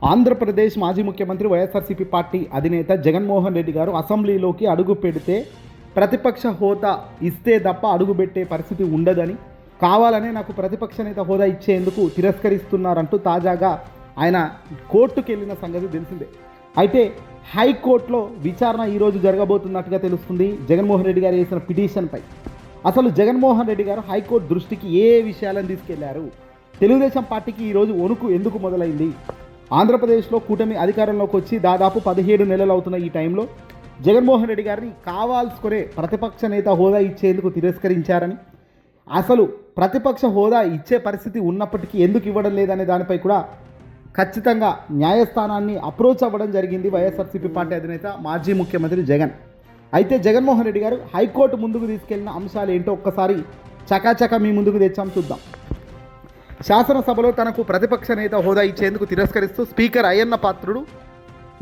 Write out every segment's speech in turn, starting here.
ఆంధ్రప్రదేశ్ మాజీ ముఖ్యమంత్రి వైఎస్ఆర్సీపీ పార్టీ అధినేత జగన్మోహన్ రెడ్డి గారు అసెంబ్లీలోకి అడుగు పెడితే ప్రతిపక్ష హోదా ఇస్తే తప్ప అడుగుపెట్టే పరిస్థితి ఉండదని, కావాలనే నాకు ప్రతిపక్ష నేత హోదా ఇచ్చేందుకు తిరస్కరిస్తున్నారంటూ తాజాగా ఆయన కోర్టుకు వెళ్ళిన సంగతి తెలిసిందే. అయితే హైకోర్టులో విచారణ ఈరోజు జరగబోతున్నట్టుగా తెలుస్తుంది. జగన్మోహన్ రెడ్డి గారు చేసిన పిటిషన్పై అసలు జగన్మోహన్ రెడ్డి గారు హైకోర్టు దృష్టికి ఏ విషయాలను తీసుకెళ్లారు, తెలుగుదేశం పార్టీకి ఈరోజు వణుకు ఎందుకు మొదలైంది, ఆంధ్రప్రదేశ్లో కూటమి అధికారంలోకి వచ్చి దాదాపు 17 నెలలు అవుతున్న ఈ టైంలో జగన్మోహన్ రెడ్డి గారిని కావాల్సుకునే ప్రతిపక్ష నేత హోదా ఇచ్చేందుకు తిరస్కరించారని, అసలు ప్రతిపక్ష హోదా ఇచ్చే పరిస్థితి ఉన్నప్పటికీ ఎందుకు ఇవ్వడం లేదనే దానిపై కూడా ఖచ్చితంగా న్యాయస్థానాన్ని అప్రోచ్ అవ్వడం జరిగింది వైఎస్ఆర్సీపీ పార్టీ అధినేత మాజీ ముఖ్యమంత్రి జగన్. అయితే జగన్మోహన్ రెడ్డి గారు హైకోర్టు ముందుకు తీసుకెళ్లిన అంశాలు ఏంటో ఒక్కసారి చకాచకా మీ ముందుకు తెచ్చాం, చూద్దాం. శాసనసభలో తనకు ప్రతిపక్ష నేత హోదా ఇచ్చేందుకు తిరస్కరిస్తూ స్పీకర్ అయ్యన్న పాత్రుడు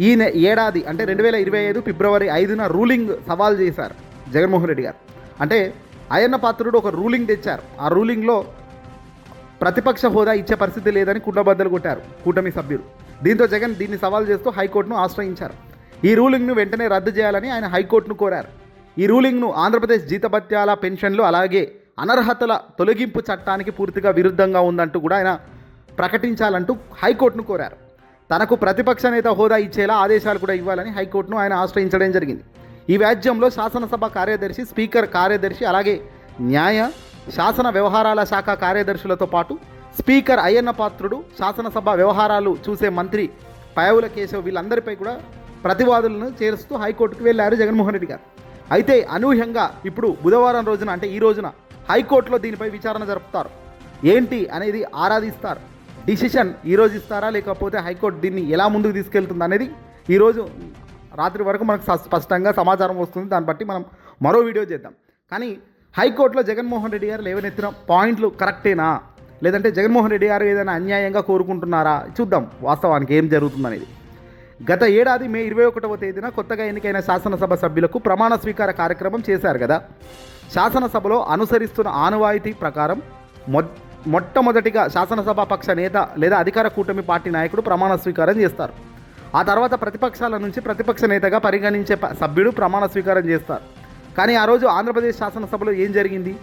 ఈ ఏడాది అంటే 2025 ఫిబ్రవరి 5న రూలింగ్ సవాల్ చేశారు జగన్మోహన్ రెడ్డి గారు. అంటే అయ్యన్న పాత్రుడు ఒక రూలింగ్ తెచ్చారు. ఆ రూలింగ్లో ప్రతిపక్ష హోదా ఇచ్చే పరిస్థితి లేదని కుండబద్దలు కొట్టారు కూటమి సభ్యులు. దీంతో జగన్ దీన్ని సవాల్ చేస్తూ హైకోర్టును ఆశ్రయించారు. ఈ రూలింగ్ను వెంటనే రద్దు చేయాలని ఆయన హైకోర్టును కోరారు. ఈ రూలింగ్ను ఆంధ్రప్రదేశ్ జీతభత్యాల, పెన్షన్లు, అలాగే అనర్హతల తొలగింపు చట్టానికి పూర్తిగా విరుద్ధంగా ఉందంటూ కూడా ఆయన ప్రకటించాలంటూ హైకోర్టును కోరారు. తనకు ప్రతిపక్ష నేత హోదా ఇచ్చేలా ఆదేశాలు కూడా ఇవ్వాలని హైకోర్టును ఆయన ఆశ్రయించడం జరిగింది. ఈ వ్యాజ్యంలో శాసనసభ కార్యదర్శి, స్పీకర్ కార్యదర్శి, అలాగే న్యాయ శాసన వ్యవహారాల శాఖ కార్యదర్శులతో పాటు స్పీకర్ అయ్యన్న పాత్రుడు, శాసనసభ వ్యవహారాలు చూసే మంత్రి పాయవుల కేశవ్ వీళ్ళందరిపై కూడా ప్రతివాదులను చేరుస్తూ హైకోర్టుకు వెళ్ళారు జగన్మోహన్ రెడ్డి గారు. అయితే అనూహ్యంగా ఇప్పుడు బుధవారం రోజున అంటే ఈ రోజున హైకోర్టులో దీనిపై విచారణ జరుపుతారు. ఏంటి అనేది ఆరాధిస్తారు. డిసిషన్ ఈరోజు ఇస్తారా, లేకపోతే హైకోర్టు దీన్ని ఎలా ముందుకు తీసుకెళ్తుంది అనేది ఈరోజు రాత్రి వరకు మనకు స్పష్టంగా సమాచారం వస్తుంది. దాన్ని బట్టి మనం మరో వీడియో చేద్దాం. కానీ హైకోర్టులో జగన్మోహన్ రెడ్డి గారు లేవనెత్తిన పాయింట్లు కరెక్టేనా, లేదంటే జగన్మోహన్ రెడ్డి గారు ఏదైనా అన్యాయంగా కోరుకుంటున్నారా, చూద్దాం వాస్తవానికి ఏం జరుగుతుందనేది. గత ఏడాది మే 21వ తేదీన కొత్తగా ఎన్నికైన శాసనసభ సభ్యులకు ప్రమాణ స్వీకార కార్యక్రమం చేశారు కదా. శాసనసభలో అనుసరిస్తున్న ఆనవాయితీ ప్రకారం మొట్టమొదటిగా శాసనసభ పక్ష నేత లేదా అధికార కూటమి పార్టీ నాయకుడు ప్రమాణ స్వీకారం చేస్తారు. ఆ తర్వాత ప్రతిపక్షాల నుంచి ప్రతిపక్ష నేతగా పరిగణించే సభ్యుడు ప్రమాణ స్వీకారం చేస్తారు. కానీ ఆ రోజు ఆంధ్రప్రదేశ్ శాసనసభలో ఏం జరిగింది?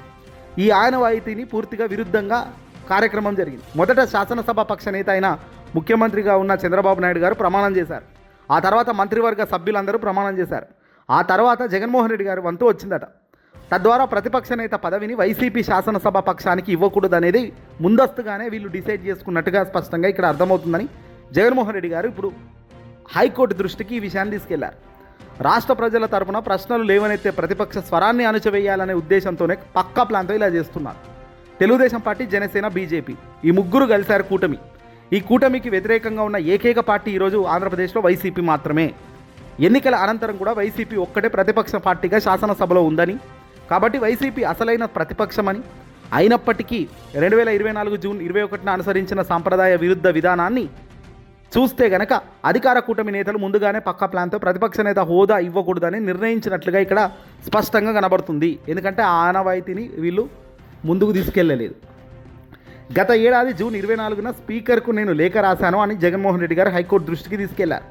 ఈ ఆనవాయితీని పూర్తిగా విరుద్ధంగా కార్యక్రమం జరిగింది. మొదట శాసనసభ పక్ష నేత అయిన ముఖ్యమంత్రిగా ఉన్న చంద్రబాబు నాయుడు గారు ప్రమాణం చేశారు. ఆ తర్వాత మంత్రివర్గ సభ్యులందరూ ప్రమాణం చేశారు. ఆ తర్వాత జగన్మోహన్ రెడ్డి గారు వంతు వచ్చిందట. తద్వారా ప్రతిపక్ష నేత పదవిని వైసీపీ శాసనసభ పక్షానికి ఇవ్వకూడదు అనేది ముందస్తుగానే వీళ్ళు డిసైడ్ చేసుకున్నట్టుగా స్పష్టంగా ఇక్కడ అర్థమవుతుందని జగన్మోహన్ రెడ్డి గారు ఇప్పుడు హైకోర్టు దృష్టికి ఈ విషయాన్ని తీసుకెళ్లారు. రాష్ట్ర ప్రజల తరపున ప్రశ్నలు లేవనెత్తే ప్రతిపక్ష స్వరాన్ని అణచివేయాలనే ఉద్దేశంతోనే పక్కా ప్లాన్తో ఇలా చేస్తున్నారు. తెలుగుదేశం పార్టీ, జనసేన, బీజేపీ ఈ ముగ్గురు కలిశారు కూటమి. ఈ కూటమికి వ్యతిరేకంగా ఉన్న ఏకైక పార్టీ ఈరోజు ఆంధ్రప్రదేశ్లో వైసీపీ మాత్రమే. ఎన్నికల అనంతరం కూడా వైసీపీ ఒక్కటే ప్రతిపక్ష పార్టీగా శాసనసభలో ఉందని, కాబట్టి వైసీపీ అసలైన ప్రతిపక్షమని, అయినప్పటికీ 2024 జూన్ 21న అనుసరించిన సాంప్రదాయ విరుద్ధ విధానాన్ని చూస్తే గనక అధికార కూటమి నేతలు ముందుగానే పక్కా ప్లాన్తో ప్రతిపక్ష నేత హోదా ఇవ్వకూడదని నిర్ణయించినట్లుగా ఇక్కడ స్పష్టంగా కనబడుతుంది. ఎందుకంటే ఆ ఆనవాయితీని వీళ్ళు ముందుకు తీసుకెళ్లలేదు. గత ఏడాది జూన్ 24న స్పీకర్కు నేను లేఖ రాశాను అని జగన్మోహన్ రెడ్డి గారు హైకోర్టు దృష్టికి తీసుకెళ్లారు.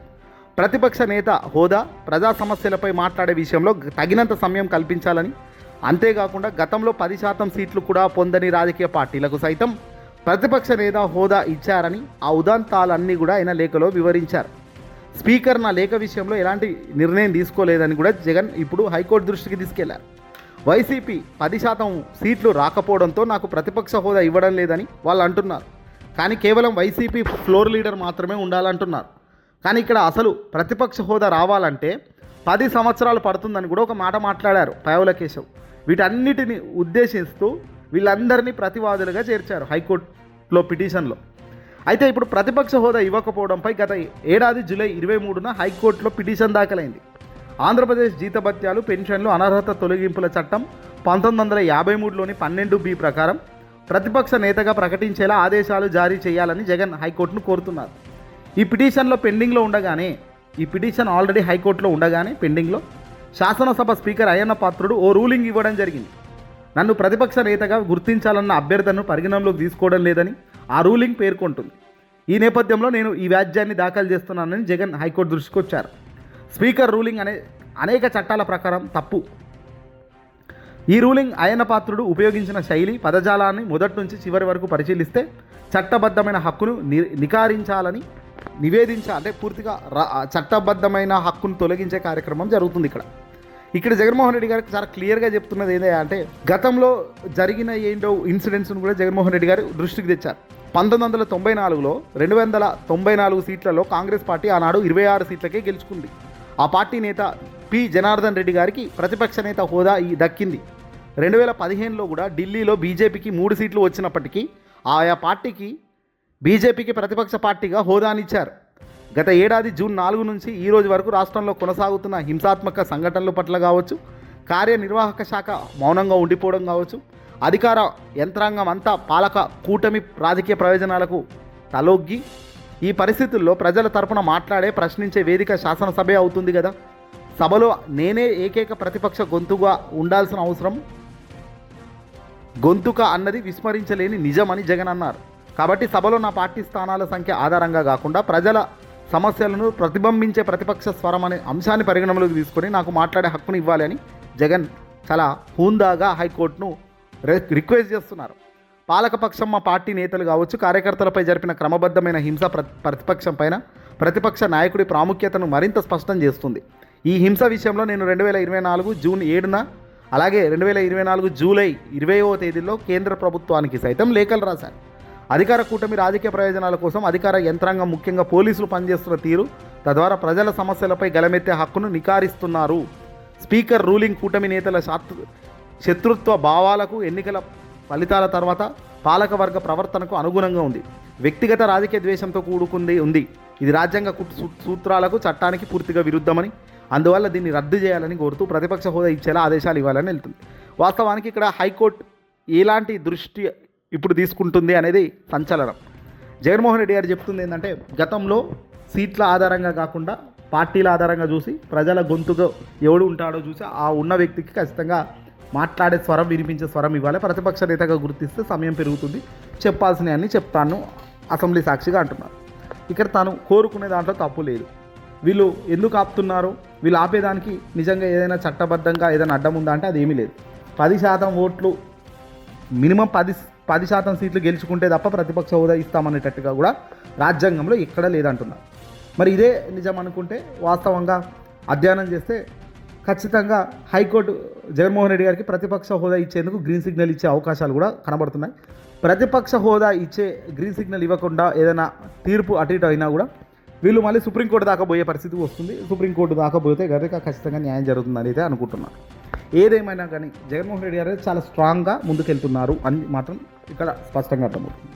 ప్రతిపక్ష నేత హోదా, ప్రజా సమస్యలపై మాట్లాడే విషయంలో తగినంత సమయం కల్పించాలని, అంతేకాకుండా గతంలో 10% సీట్లు కూడా పొందని రాజకీయ పార్టీలకు సైతం ప్రతిపక్ష నేత హోదా ఇచ్చారని ఆ ఉదంతాలన్నీ కూడా ఆయన లేఖలో వివరించారు. స్పీకర్ నా లేఖ విషయంలో ఎలాంటి నిర్ణయం తీసుకోలేదని కూడా జగన్ ఇప్పుడు హైకోర్టు దృష్టికి తీసుకెళ్లారు. వైసీపీ 10% సీట్లు రాకపోవడంతో నాకు ప్రతిపక్ష హోదా ఇవ్వడం లేదని వాళ్ళు అంటున్నారు. కానీ కేవలం వైసీపీ ఫ్లోర్ లీడర్ మాత్రమే ఉండాలంటున్నారు. కానీ ఇక్కడ అసలు ప్రతిపక్ష హోదా రావాలంటే 10 సంవత్సరాలు పడుతుందని కూడా ఒక మాట మాట్లాడారు పాయవుల కేశవ్. వీటన్నిటిని ఉద్దేశిస్తూ వీళ్ళందరినీ ప్రతివాదులుగా చేర్చారు హైకోర్టులో పిటిషన్లో. అయితే ఇప్పుడు ప్రతిపక్ష హోదా ఇవ్వకపోవడంపై గత ఏడాది జూలై 23న హైకోర్టులో పిటిషన్ దాఖలైంది. ఆంధ్రప్రదేశ్ జీతభత్యాలు, పెన్షన్లు, అనర్హత తొలగింపుల చట్టం 1953లోని 12B ప్రకారం ప్రతిపక్ష నేతగా ప్రకటించేలా ఆదేశాలు జారీ చేయాలని జగన్ హైకోర్టును కోరుతున్నారు. ఈ పిటిషన్లో పెండింగ్లో ఉండగానే, ఈ పిటిషన్ ఆల్రెడీ హైకోర్టులో ఉండగానే పెండింగ్లో శాసనసభ స్పీకర్ అయ్యన్న పాత్రుడు ఓ రూలింగ్ ఇవ్వడం జరిగింది. నన్ను ప్రతిపక్ష నేతగా గుర్తించాలన్న అభ్యర్థనను పరిగణనలోకి తీసుకోవడం లేదని ఆ రూలింగ్ పేర్కొంటుంది. ఈ నేపథ్యంలో నేను ఈ వ్యాజ్యాన్ని దాఖలు చేస్తున్నానని జగన్ హైకోర్టు దృష్టికి వచ్చారు. స్పీకర్ రూలింగ్ అనేక చట్టాల ప్రకారం తప్పు. ఈ రూలింగ్ అయ్యన్న పాత్రుడు ఉపయోగించిన శైలి, పదజాలాన్ని మొదటి నుంచి చివరి వరకు పరిశీలిస్తే చట్టబద్ధమైన హక్కును నికారించాలని నివేదించాలి. పూర్తిగా చట్టబద్ధమైన హక్కును తొలగించే కార్యక్రమం జరుగుతుంది ఇక్కడ జగన్మోహన్ రెడ్డి గారికి చాలా క్లియర్గా చెప్తున్నది ఏంటంటే గతంలో జరిగిన ఏంటో ఇన్సిడెంట్స్ను కూడా జగన్మోహన్ రెడ్డి గారు దృష్టికి తెచ్చారు. 1994లో 294 సీట్లలో కాంగ్రెస్ పార్టీ ఆనాడు 26 సీట్లకే గెలుచుకుంది. ఆ పార్టీ నేత పి జనార్దన్ రెడ్డి గారికి ప్రతిపక్ష నేత హోదా దక్కింది. 2015లో కూడా ఢిల్లీలో బీజేపీకి 3 సీట్లు వచ్చినప్పటికీ ఆయా పార్టీకి బీజేపీకి ప్రతిపక్ష పార్టీగా హోదానిచ్చారు. గత ఏడాది జూన్ 4 నుంచి ఈ రోజు వరకు రాష్ట్రంలో కొనసాగుతున్న హింసాత్మక సంఘటనల పట్ల కావచ్చు, కార్యనిర్వాహక శాఖ మౌనంగా ఉండిపోవడం కావచ్చు, అధికార యంత్రాంగం అంతా పాలక కూటమి రాజకీయ ప్రయోజనాలకు తలొగ్గి ఈ పరిస్థితుల్లో ప్రజల తరపున మాట్లాడే ప్రశ్నించే వేదిక శాసనసభే అవుతుంది కదా. సభలో నేనే ఏకైక ప్రతిపక్ష గొంతుగా ఉండాల్సిన అవసరం గొంతుక అన్నది విస్మరించలేని నిజమని జగన్ అన్నారు. కాబట్టి సభలో నా పార్టీ స్థానాల సంఖ్య ఆధారంగా కాకుండా ప్రజల సమస్యలను ప్రతిబింబించే ప్రతిపక్ష స్వరం అనే అంశాన్ని పరిగణనలోకి తీసుకొని నాకు మాట్లాడే హక్కును ఇవ్వాలి అని జగన్ చాలా హుందాగా హైకోర్టును రిక్వెస్ట్ చేస్తున్నారు. పాలకపక్షం మా పార్టీ నేతలు కావచ్చు, కార్యకర్తలపై జరిపిన క్రమబద్ధమైన హింస ప్రతిపక్షం పైన ప్రతిపక్ష నాయకుడి ప్రాముఖ్యతను మరింత స్పష్టం చేస్తుంది. ఈ హింస విషయంలో నేను 2024 జూన్ 7న అలాగే 2024 జూలై 20వ తేదీలో కేంద్ర ప్రభుత్వానికి సైతం లేఖలు రాశాను. అధికార కూటమి రాజకీయ ప్రయోజనాల కోసం అధికార యంత్రాంగం ముఖ్యంగా పోలీసులు పనిచేస్తున్న తీరు, తద్వారా ప్రజల సమస్యలపై గలమెత్తే హక్కును నికారిస్తున్నారు. స్పీకర్ రూలింగ్ కూటమి నేతల శత్రుత్వ భావాలకు, ఎన్నికల ఫలితాల తర్వాత పాలకవర్గ ప్రవర్తనకు అనుగుణంగా ఉంది. వ్యక్తిగత రాజకీయ ద్వేషంతో కూడుకుంది. ఇది రాజ్యాంగ సూత్రాలకు, చట్టానికి పూర్తిగా విరుద్ధమని, అందువల్ల దీన్ని రద్దు చేయాలని కోరుతూ ప్రతిపక్ష హోదా ఇచ్చేలా ఆదేశాలు ఇవ్వాలని వెళ్తుంది. వాస్తవానికి ఇక్కడ హైకోర్టు ఎలాంటి దృష్టి ఇప్పుడు తీసుకుంటుంది అనేది సంచలనం. జగన్మోహన్ రెడ్డి గారు చెప్తుంది ఏంటంటే గతంలో సీట్ల ఆధారంగా కాకుండా పార్టీల ఆధారంగా చూసి ప్రజల గొంతుగా ఎవడు ఉంటాడో చూసి ఆ ఉన్న వ్యక్తికి ఖచ్చితంగా మాట్లాడే స్వరం, వినిపించే స్వరం ఇవ్వాలి. ప్రతిపక్ష నేతగా గుర్తిస్తే సమయం పెరుగుతుంది, చెప్పాల్సినవి అన్నీ చెప్తాను అసెంబ్లీ సాక్షిగా అంటున్నారు. ఇక్కడ తాను కోరుకునే దాంట్లో తప్పు లేదు. వీళ్ళు ఎందుకు ఆపుతున్నారు, వీళ్ళు ఆపేదానికి నిజంగా ఏదైనా చట్టబద్ధంగా ఏదైనా అడ్డం ఉందా అంటే అది ఏమీ లేదు. 10% ఓట్లు మినిమం 10% సీట్లు గెలుచుకుంటే తప్ప ప్రతిపక్ష హోదా ఇస్తామనేటట్టుగా కూడా రాజ్యాంగంలో ఎక్కడా లేదంటున్నారు. మరి ఇదే నిజం అనుకుంటే వాస్తవంగా అధ్యయనం చేస్తే ఖచ్చితంగా హైకోర్టు జగన్మోహన్ రెడ్డి గారికి ప్రతిపక్ష హోదా ఇచ్చేందుకు గ్రీన్ సిగ్నల్ ఇచ్చే అవకాశాలు కూడా కనబడుతున్నాయి. ప్రతిపక్ష హోదా ఇచ్చే గ్రీన్ సిగ్నల్ ఇవ్వకుండా ఏదైనా తీర్పు అటు ఇటు అయినా కూడా వీళ్ళు మళ్ళీ సుప్రీంకోర్టు దాకా పోయే పరిస్థితి వస్తుంది. సుప్రీంకోర్టు దాకా పోతే కనుక ఖచ్చితంగా న్యాయం జరుగుతుందని అయితే అనుకుంటున్నాను. ఏదేమైనా కానీ జగన్మోహన్ రెడ్డి గారు చాలా స్ట్రాంగ్గా ముందుకెళ్తున్నారు అని మాత్రం ఇక్కడ స్పష్టంగా అర్థమవుతుంది.